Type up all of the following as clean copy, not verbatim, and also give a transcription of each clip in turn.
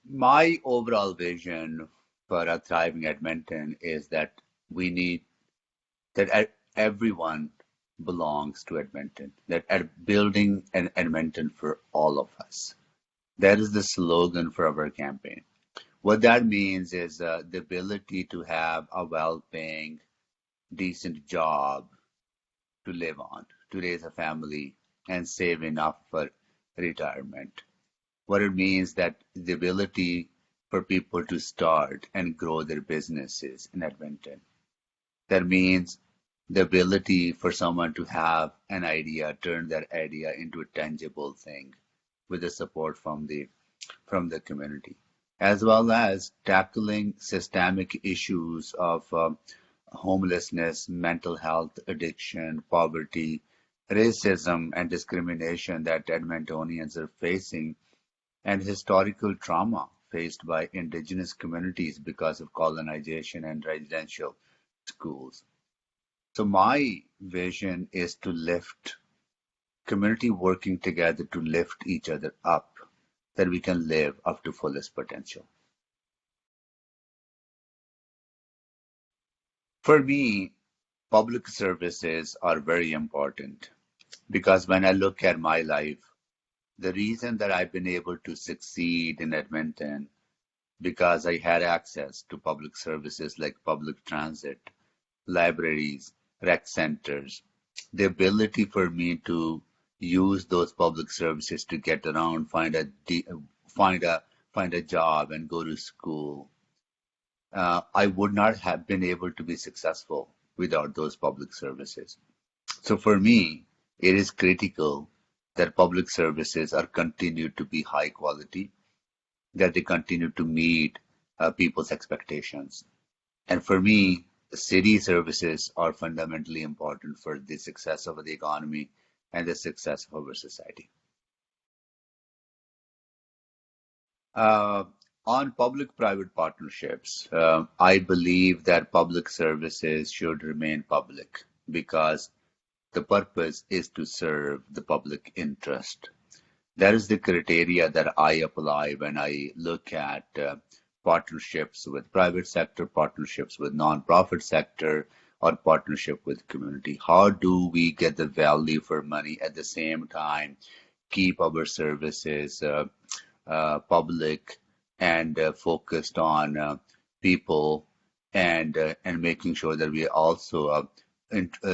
My overall vision for a thriving Edmonton is that we need everyone belongs to Edmonton, that building an Edmonton for all of us. That is the slogan for our campaign. What that means is the ability to have a well-paying, decent job to live on, to raise a family, and save enough for retirement. What it means that the ability for people to start and grow their businesses in Edmonton. That means the ability for someone to have an idea, turn that idea into a tangible thing with the support from the community, as well as tackling systemic issues of homelessness, mental health, addiction, poverty, racism, and discrimination that Edmontonians are facing, and historical trauma faced by Indigenous communities because of colonization and residential schools. So my vision is to lift community working together to lift each other up, that we can live up to fullest potential. For me, public services are very important because when I look at my life, the reason that I've been able to succeed in Edmonton because I had access to public services like public transit, libraries, rec centers, the ability for me to use those public services to get around, find a find a job and go to school. I would not have been able to be successful without those public services. So for me, it is critical that public services are continued to be high quality, that they continue to meet people's expectations. And for me, city services are fundamentally important for the success of the economy and the success of our society. Uh, on public-private partnerships, I believe that public services should remain public because the purpose is to serve the public interest. That is the criteria that I apply when I look at partnerships with private sector, partnerships with nonprofit sector, or partnership with community. How do we get the value for money at the same time, keep our services public and focused on people and making sure that we are also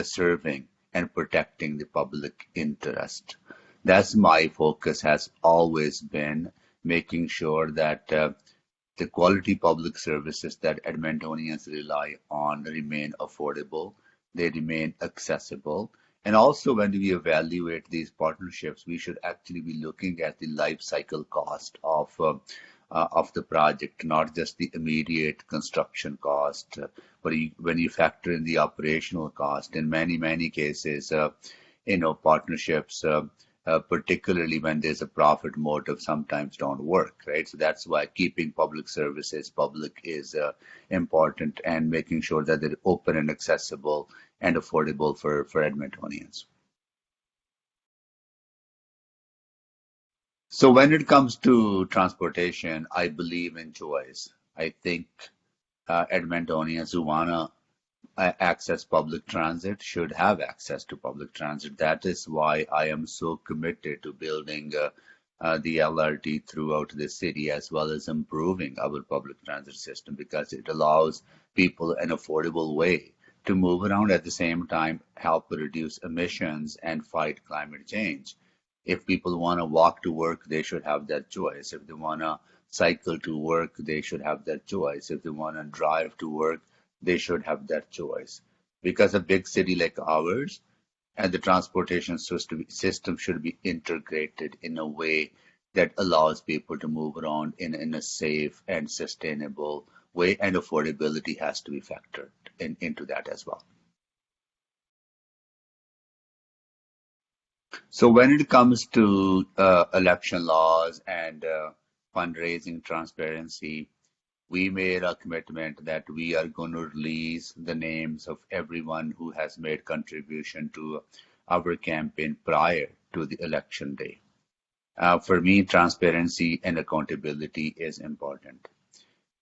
serving and protecting the public interest. That's my focus has always been making sure that the quality public services that Edmontonians rely on remain affordable, they remain accessible. And also, when we evaluate these partnerships, we should actually be looking at the life cycle cost of the project, not just the immediate construction cost, but when you factor in the operational cost. In many cases, partnerships, particularly when there's a profit motive, sometimes don't work, right? So that's why keeping public services public is important and making sure that they're open and accessible and affordable for Edmontonians. So when it comes to transportation, I believe in choice. I think Edmontonians who wanna access public transit should have access to public transit. That is why I am so committed to building the LRT throughout the city as well as improving our public transit system because it allows people an affordable way to move around at the same time, help reduce emissions and fight climate change. If people want to walk to work, they should have that choice. If they want to cycle to work, they should have that choice. If they want to drive to work, they should have that choice. Because a big city like ours and the transportation system should be integrated in a way that allows people to move around in a safe and sustainable way, and affordability has to be factored into that as well. So when it comes to election laws and fundraising transparency, we made a commitment that we are going to release the names of everyone who has made contribution to our campaign prior to the election day. For me, transparency and accountability is important.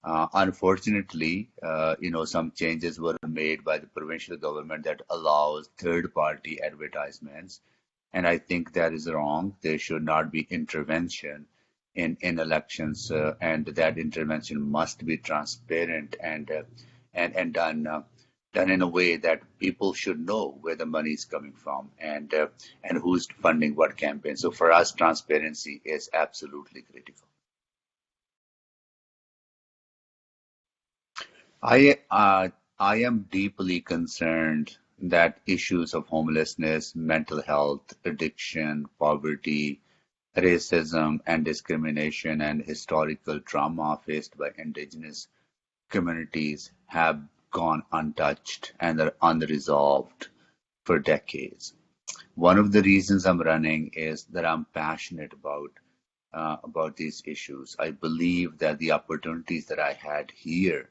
Unfortunately, some changes were made by the provincial government that allows third-party advertisements, and I think that is wrong. There should not be intervention in elections, and that intervention must be transparent and done in a way that people should know where the money is coming from and who's funding what campaign. So for us, transparency is absolutely critical. I am deeply concerned that issues of homelessness, mental health, addiction, poverty, racism and discrimination and historical trauma faced by indigenous communities have gone untouched and are unresolved for decades. One of the reasons I'm running is that I'm passionate about these issues. I believe that the opportunities that I had here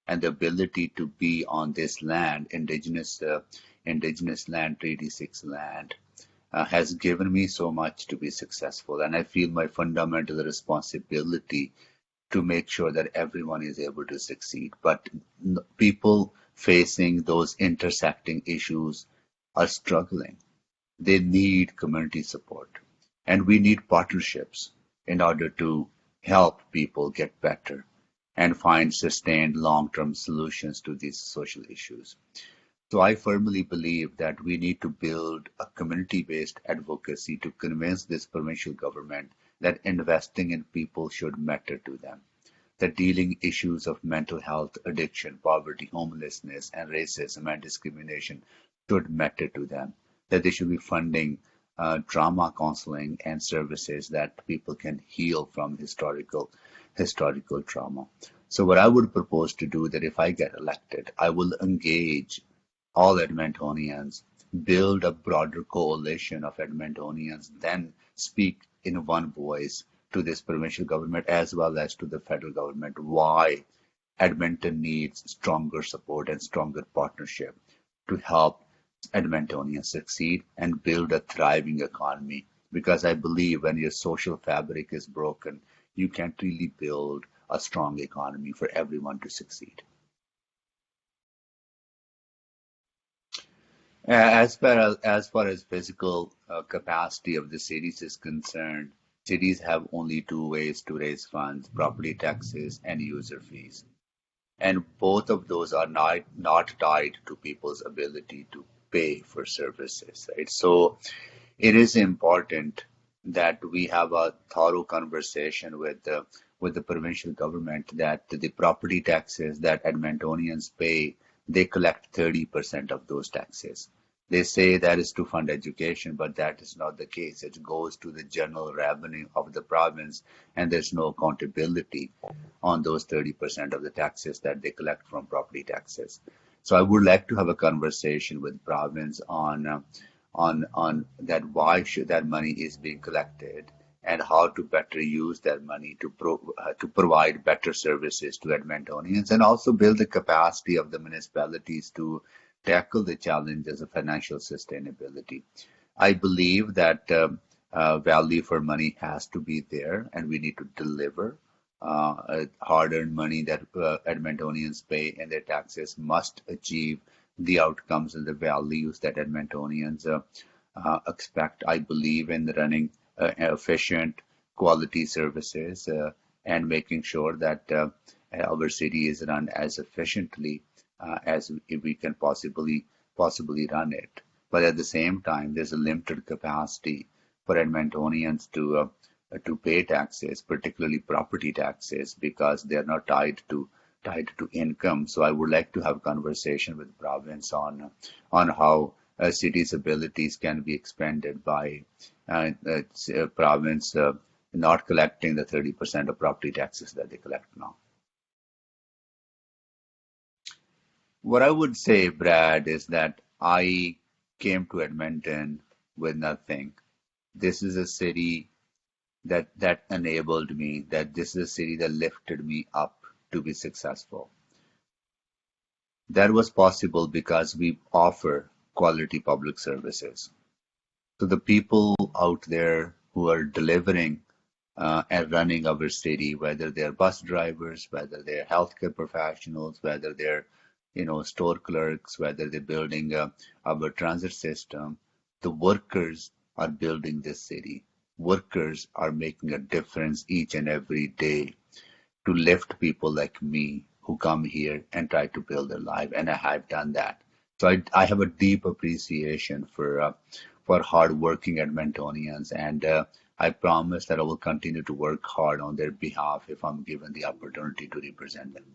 and the ability to be on this land, indigenous land, Treaty 6 land, has given me so much to be successful. And I feel my fundamental responsibility to make sure that everyone is able to succeed. But people facing those intersecting issues are struggling. They need community support. And we need partnerships in order to help people get better and find sustained long-term solutions to these social issues. So I firmly believe that we need to build a community-based advocacy to convince this provincial government that investing in people should matter to them, that dealing issues of mental health, addiction, poverty, homelessness, and racism and discrimination should matter to them, that they should be funding trauma counseling and services that people can heal from historical trauma. So what I would propose to do that if I get elected, I will engage all Edmontonians, build a broader coalition of Edmontonians, then speak in one voice to this provincial government as well as to the federal government why Edmonton needs stronger support and stronger partnership to help Edmontonians succeed and build a thriving economy. Because I believe when your social fabric is broken, you can't really build a strong economy for everyone to succeed. As far as physical capacity of the cities is concerned, cities have only two ways to raise funds: property taxes and user fees. And both of those are not tied to people's ability to pay for services, right? So it is important that we have a thorough conversation with the provincial government that the property taxes that Edmontonians pay, they collect 30% of those taxes. They say that is to fund education, but that is not the case. It goes to the general revenue of the province, and there's no accountability on those 30% of the taxes that they collect from property taxes. So I would like to have a conversation with province on that why should that money is being collected and how to better use that money to provide better services to Edmontonians and also build the capacity of the municipalities to tackle the challenges of financial sustainability. I believe that value for money has to be there, and we need to deliver. Hard-earned money that Edmontonians pay in their taxes must achieve the outcomes and the values that Edmontonians expect. I believe in running efficient quality services and making sure that our city is run as efficiently as we can possibly run it. But at the same time, there's a limited capacity for Edmontonians to pay taxes, particularly property taxes, because they're not tied to income. So I would like to have a conversation with the province on how a city's abilities can be expanded by province not collecting the 30% of property taxes that they collect now. What I would say, Brad, is that I came to Edmonton with nothing. This is a city that enabled me, that this is a city that lifted me up to be successful. That was possible because we offer quality public services. So the people out there who are delivering and running our city, whether they're bus drivers, whether they're healthcare professionals, whether they're, store clerks, whether they're building our transit system. The workers are building this city. Workers are making a difference each and every day to lift people like me who come here and try to build their life, and I have done that. So I have a deep appreciation for hardworking Edmontonians, and I promise that I will continue to work hard on their behalf if I'm given the opportunity to represent them.